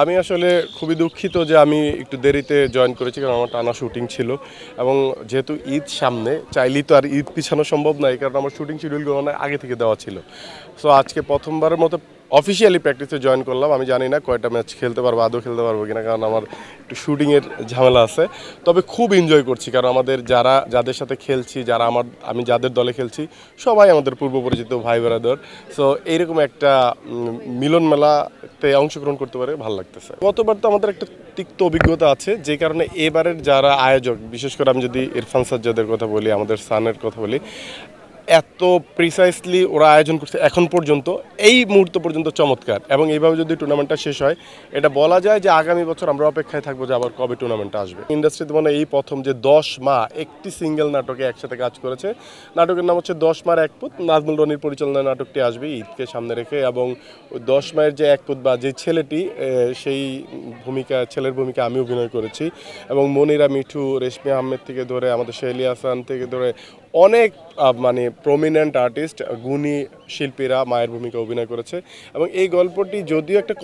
আমি আসলে খুবই দুঃখিত যে আমি একটু দেরিতে জয়েন করেছি, কারণ আমার টানা শুটিং ছিল এবং যেহেতু ঈদ সামনে, চাইলেই তো আর ঈদ পিছানো সম্ভব নয়, কারণ আমার শুটিং শিডিউলগুলো অনেক আগে থেকে দেওয়া ছিল। সো আজকে প্রথমবারের মতো অফিসিয়ালি প্র্যাকটিসে জয়েন করলাম। আমি জানি না কয়টা ম্যাচ খেলতে পারবো, আদৌ খেলতে পারবো কিনা, কারণ আমার একটু শুটিংয়ের ঝামেলা আছে। তবে খুব এনজয় করছি, কারণ আমাদের যাদের সাথে খেলছি, আমি যাদের দলে খেলছি, সবাই আমাদের পূর্ব পরিচিত ভাই বেড়াদর। সো এইরকম একটা মিলন মেলাতে অংশগ্রহণ করতে পারে ভালো লাগতেছে। গতবার তো আমাদের একটা তিক্ত অভিজ্ঞতা আছে, যে কারণে এবারের যারা আয়োজক, বিশেষ করে আমি যদি ইরফান সাজ্জাদের কথা বলি, আমাদের সানের কথা বলি, এত প্রিসাইসলি ওরা আয়োজন করছে এখন পর্যন্ত, এই মুহূর্ত পর্যন্ত চমৎকার। এবং এইভাবে যদি টুর্নামেন্টটা শেষ হয়, এটা বলা যায় যে আগামী বছর আমরা অপেক্ষায় থাকবো যে আবার কবে টুর্নামেন্টটা আসবে। ইন্ডাস্ট্রিতে মানে এই প্রথম যে 10 মা একটি সিঙ্গেল নাটকে একসাথে কাজ করেছে। নাটকের নাম হচ্ছে 10 মার এক পুত। নাজমুল রনির পরিচালনায় নাটকটি আসবে ঈদকে সামনে রেখে, এবং ওই 10 মায়ের যে এক পুত বা যে ছেলেটি, সেই ছেলের ভূমিকা আমি অভিনয় করেছি। এবং মনিরা মিঠু, রেশমি আহমেদ থেকে ধরে আমাদের শেহলি হাসান থেকে ধরে অনেক মানে প্রমিনেন্ট আর্টিস্ট, গুণী শিল্পীরা মায়ের ভূমিকা অভিনয় করেছে। এবং এই গল্পটি যদিও একটা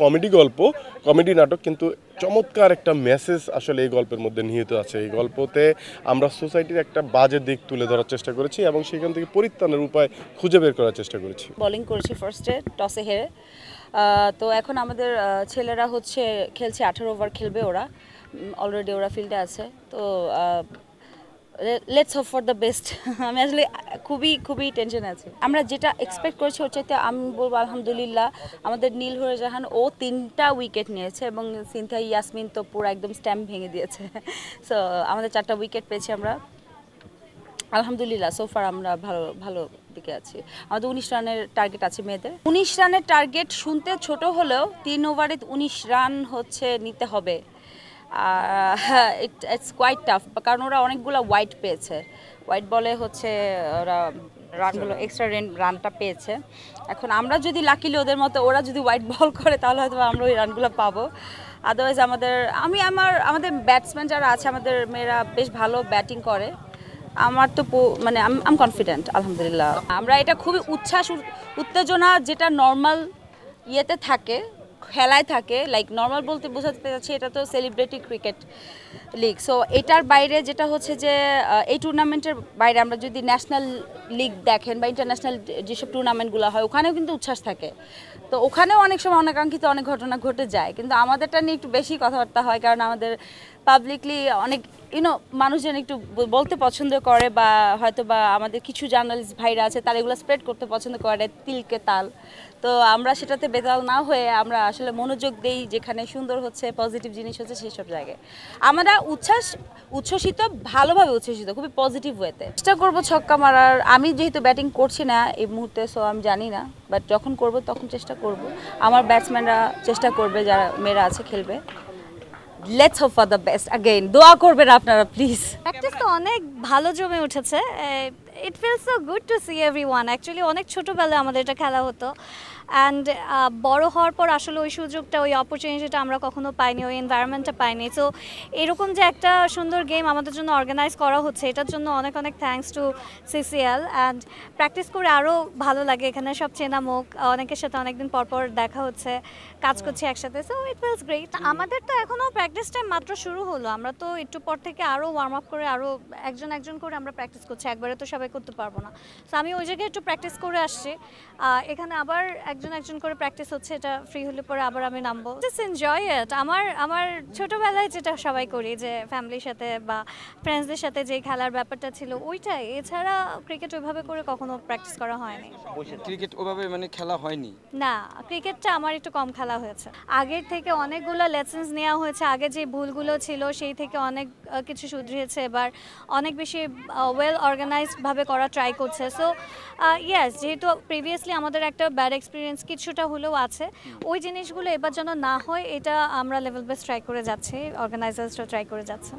কমেডি নাটক, কিন্তু চমৎকার একটা মেসেজ আসলে এই গল্পের মধ্যে নিহিত আছে। এই গল্পতে আমরা সোসাইটির একটা বাজে দিক তুলে ধরার চেষ্টা করেছি এবং সেখান থেকে পরিত্রাণের উপায় খুঁজে বের করার চেষ্টা করেছি। বোলিং করেছি ফার্স্টে, টসে হেরে। তো এখন আমাদের ছেলেরা হচ্ছে খেলছে, 18 ওভার খেলবে ওরা, অলরেডি ওরা ফিল্ডে আছে। তো let's hope for the best. আমি আসলে খুবই টেনশন আছে। আমরা যেটা এক্সপেক্ট করছি ওর চাইতে আমি বলবো আলহামদুলিল্লাহ। আমাদের নীল হয়ে জাহান ও 3টা উইকেট নিয়েছে এবং সিনথিয়া ইয়াসমিন তো পুরো একদম স্ট্যাম্প ভেঙে দিয়েছে। সো আমাদের 4টা উইকেট পেয়েছি আমরা, আলহামদুলিল্লাহ। সোফার আমরা ভালো দিকে আছি। আমাদের 19 রানের টার্গেট আছে মেয়েদের। 19 রানের টার্গেট শুনতে ছোট হলেও 3 ওভারে 19 রান হচ্ছে নিতে হবে। ইটস কোয়াইট টাফ, কারণ ওরা অনেকগুলো ওয়াইড পেয়েছে। ওয়াইড বলে হচ্ছে ওরা রানগুলো এক্সট্রা রানটা পেয়েছে। এখন আমরা যদি লাকিলি ওদের মতো ওরা যদি ওয়াইড বল করে, তাহলে হয়তো আমরা ওই রানগুলো পাবো। আদারওয়াইজ আমাদের ব্যাটসম্যান যারা আছে, আমাদের মেয়েরা বেশ ভালো ব্যাটিং করে। আমার তো মানে আম কনফিডেন্ট আলহামদুলিল্লাহ। আমরা এটা খুবই উত্তেজনা যেটা নর্মাল ইয়েতে থাকে, খেলায় থাকে, লাইক নর্মাল বলতে বোঝাতে চাচ্ছি এটা তো সেলিব্রিটি ক্রিকেট লিগ। সো এটার বাইরে যেটা হচ্ছে যে এই টুর্নামেন্টের বাইরে আমরা যদি ন্যাশনাল লিগ দেখেন বা ইন্টারন্যাশনাল যেসব টুর্নামেন্টগুলো হয়, ওখানেও কিন্তু উচ্ছ্বাস থাকে। তো ওখানেও অনেক সময় অনাকাঙ্ক্ষিত অনেক ঘটনা ঘটে যায়, কিন্তু আমাদেরটা নিয়ে একটু বেশি কথাবার্তা হয়, কারণ আমাদের পাবলিকলি অনেক মানুষজন একটু বলতে পছন্দ করে, বা হয়তো বা আমাদের কিছু জার্নালিস্ট ভাইরা আছে তারা এগুলো স্প্রেড করতে পছন্দ করে, তিলকে তাল। তো আমরা সেটাতে বেতাল না হয়ে আমরা আসলে মনোযোগ দেই যেখানে সুন্দর হচ্ছে, পজিটিভ জিনিস হচ্ছে সেই সব জায়গায়। আমরা উচ্ছ্বসিত, ভালোভাবে উচ্ছ্বসিত, খুবই পজিটিভ ওয়েতে চেষ্টা করবো ছক্কা মারার। আমি যেহেতু ব্যাটিং করছি না এই মুহূর্তে, সো আমি জানি না, বাট যখন করব তখন চেষ্টা করব। আমার ব্যাটসম্যানরা চেষ্টা করবে, যারা মেয়েরা আছে খেলবে। Let's hope for the best. Again দোয়া করবেন আপনারা প্লিজ। প্র্যাকটিস তো অনেক ভালো জমে উঠেছে। It feels so good to see everyone. Actually অনেক ছোটোবেলায় আমাদের এটা খেলা হতো, অ্যান্ড বড় হওয়ার পর আসলে ওই সুযোগটা, ওই অপরচুনিটিটা আমরা কখনো পাইনি, ওই এনভায়রনমেন্টটা পাইনি। সো এরকম যে একটা সুন্দর গেম আমাদের জন্য অর্গানাইজ করা হচ্ছে, এটার জন্য অনেক thanks to CCl. And practice করে আরও ভালো লাগে। এখানে সব চেনা মুখ, অনেকের সাথে অনেকদিন পর দেখা হচ্ছে, কাজ করছি একসাথে। So it feels great. আমাদের তো এখনও প্র্যাকটিস টাইম মাত্র শুরু হলো। আমরা তো একটু পর থেকে আরও ওয়ার্ম আপ করে আরও একজন করে আমরা প্র্যাকটিস করছি। একবারে তো সবাই করতে পারবো না। সো আমি ওই জায়গায় একটু প্র্যাকটিস করে আসছি। এখানে আবার একজন করে প্র্যাকটিস হচ্ছে। এটা ফ্রি হলে পরে আবার আমি নামবো। Just enjoy it. আমার ছোটোবেলায় যেটা সবাই করি, যে ফ্যামিলির সাথে বা ফ্রেন্ডসদের সাথে যে খেলার ব্যাপারটা ছিল ওইটাই। এছাড়া ক্রিকেট ওইভাবে করে কখনো প্র্যাকটিস করা হয়নি। ক্রিকেট ওইভাবে মানে খেলা হয়নি না, ক্রিকেটটা আমার একটু কম খেলা হয়েছে। আগের থেকে অনেকগুলো লেসেন্স নেওয়া হয়েছে। আগে যে ভুলগুলো ছিল সেই থেকে অনেক কিছু শুধরিয়েছে। এবার অনেক বেশি ওয়েল অর্গানাইজডভাবে করা ট্রাই করছে। সো ইয়েস, যেহেতু প্রিভিয়াসলি আমাদের একটা ব্যাড এক্সপিরিয়েন্স কিছুটা হলেও আছে, ওই জিনিসগুলো এবার যেন না হয় এটা আমরা লেভেল বেস ট্রাই করে যাচ্ছি, অর্গানাইজার্সরা ট্রাই করে যাচ্ছে।